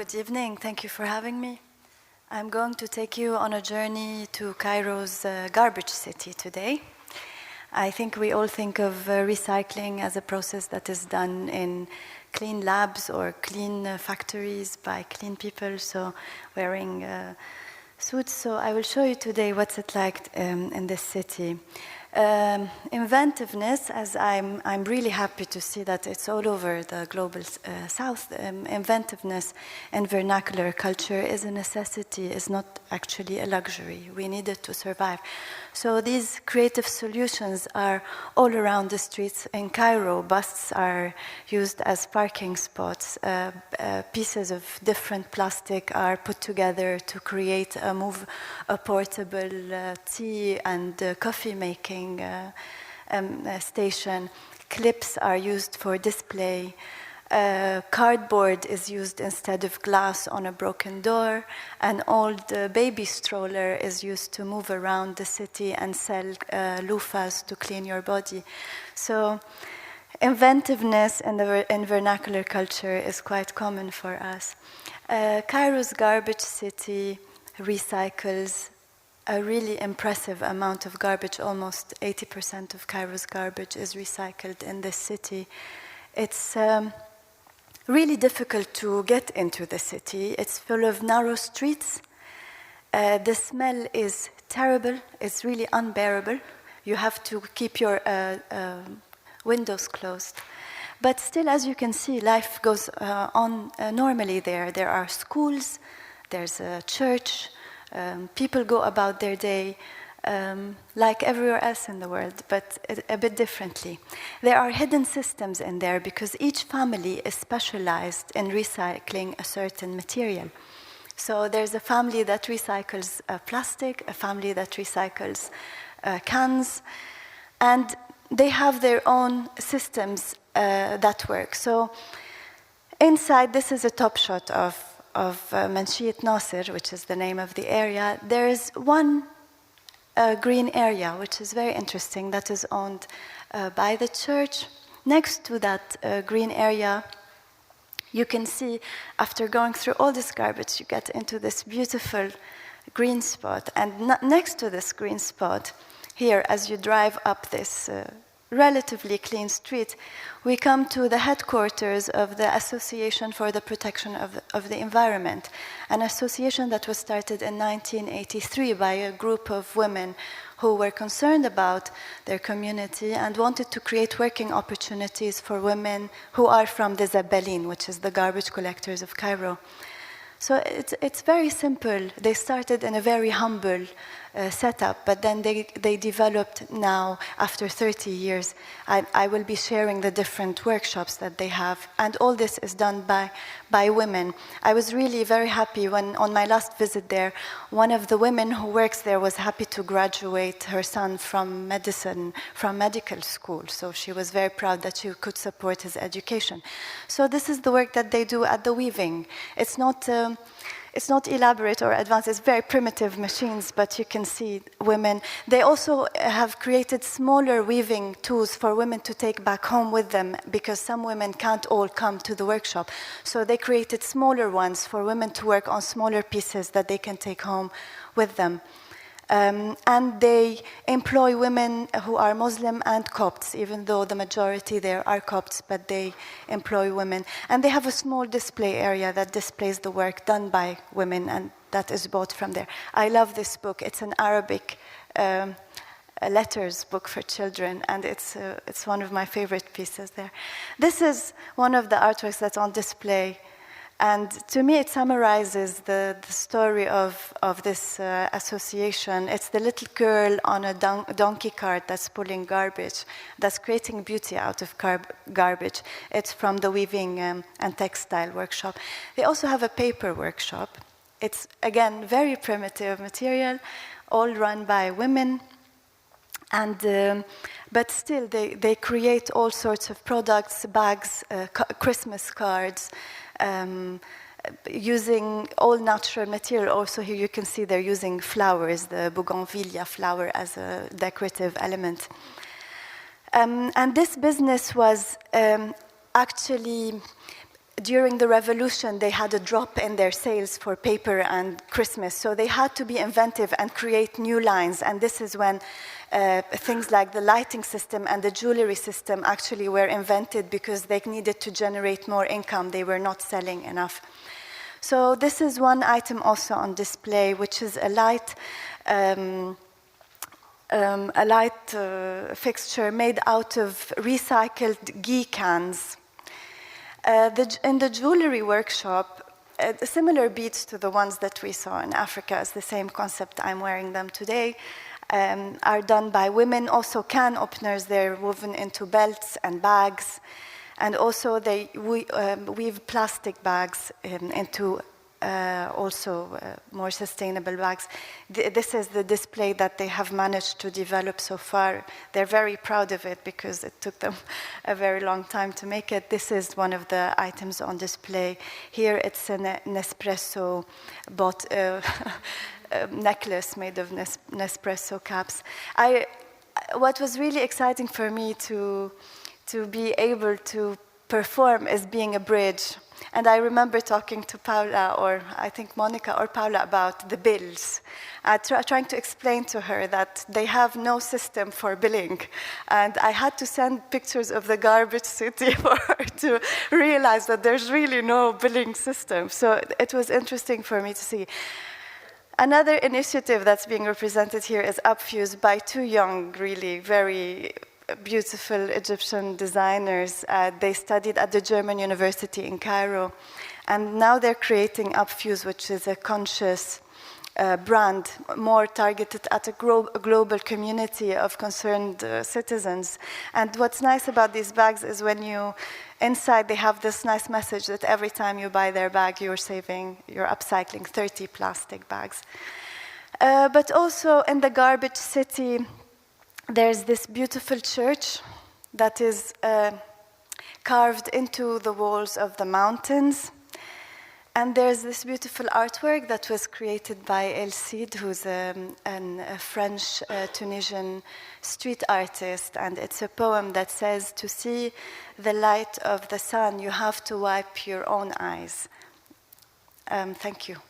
Good evening. Thank you for having me. I'm going to take you on a journey to Cairo's garbage city today. I think we all think of recycling as a process that is done in clean labs or clean factories by clean people, so wearing suits. So I will show you today what's it like in this city. Inventiveness, as I'm really happy to see that it's all over the global south. Inventiveness and vernacular culture is a necessity, is not actually a luxury. We need it to survive. So these creative solutions are all around the streets in Cairo. Busts are used as parking spots. Pieces of different plastic are put together to create a portable tea and coffee making station. Clips are used for display. Cardboard is used instead of glass on a broken door. An old baby stroller is used to move around the city and sell loofahs to clean your body. So inventiveness in vernacular culture is quite common for us. Cairo's garbage city recycles a really impressive amount of garbage. Almost 80% of Cairo's garbage is recycled in this city. It's really difficult to get into the city. It's full of narrow streets. The smell is terrible. It's really unbearable. You have to keep your windows closed. But still, as you can see, life goes on normally there. There are schools, there's a church, people go about their day like everywhere else in the world, but a bit differently. There are hidden systems in there because each family is specialized in recycling a certain material. So there's a family that recycles plastic, a family that recycles cans, and they have their own systems that work. So inside, this is a top shot of Manshiat Nasser, which is the name of the area. There is one green area, which is very interesting, that is owned by the church. Next to that green area, you can see, after going through all this garbage, you get into this beautiful green spot. And next to this green spot, here, as you drive up this relatively clean street, we come to the headquarters of the Association for the Protection of the Environment, an association that was started in 1983 by a group of women who were concerned about their community and wanted to create working opportunities for women who are from the Zabalin, which is the garbage collectors of Cairo. So it's very simple. They started in a very humble setup, but then they developed now, after 30 years. I will be sharing the different workshops that they have, and all this is done by women. I was really very happy when, on my last visit there, one of the women who works there was happy to graduate her son from medical school. So she was very proud that she could support his education. So this is the work that they do at the weaving. It's not elaborate or advanced, it's very primitive machines, but you can see women. They also have created smaller weaving tools for women to take back home with them, because some women can't all come to the workshop. So they created smaller ones for women to work on smaller pieces that they can take home with them. And they employ women who are Muslim and Copts, even though the majority there are Copts, but they employ women. And they have a small display area that displays the work done by women, and that is bought from there. I love this book. It's an Arabic letters book for children, and it's one of my favorite pieces there. This is one of the artworks that's on display. And to me, it summarizes the story of this association. It's the little girl on a donkey cart that's pulling garbage, that's creating beauty out of garbage. It's from the weaving and textile workshop. They also have a paper workshop. It's, again, very primitive material, all run by women. And but still, they create all sorts of products, bags, Christmas cards, using all natural material. Also here you can see they're using flowers, the bougainvillea flower, as a decorative element. And this business was actually during the revolution, they had a drop in their sales for paper and Christmas. So they had to be inventive and create new lines. And this is when things like the lighting system and the jewelry system actually were invented because they needed to generate more income. They were not selling enough. So this is one item also on display, which is a light fixture made out of recycled ghee cans. In the jewelry workshop, similar beads to the ones that we saw in Africa, is the same concept. I'm wearing them today, are done by women. Also can openers, they're woven into belts and bags. And also they weave plastic bags into more sustainable bags. This is the display that they have managed to develop so far. They're very proud of it because it took them a very long time to make it. This is one of the items on display. Here it's an Nespresso necklace made of Nespresso caps. What was really exciting for me to be able to perform is being a bridge. And I remember talking to Paula, or I think Monica or Paula, about the bills. Trying to explain to her that they have no system for billing. And I had to send pictures of the garbage city for her to realize that there's really no billing system. So it was interesting for me to see. Another initiative that's being represented here is Upfuse by two young, really very beautiful Egyptian designers. They studied at the German university in Cairo, and now they're creating Upfuse, which is a conscious brand, more targeted at a global community of concerned citizens. And what's nice about these bags is when inside they have this nice message that every time you buy their bag, you're upcycling 30 plastic bags. But also in the garbage city, there's this beautiful church that is carved into the walls of the mountains. And there's this beautiful artwork that was created by El Cid, who's a French Tunisian street artist. And it's a poem that says, "To see the light of the sun, you have to wipe your own eyes." Thank you.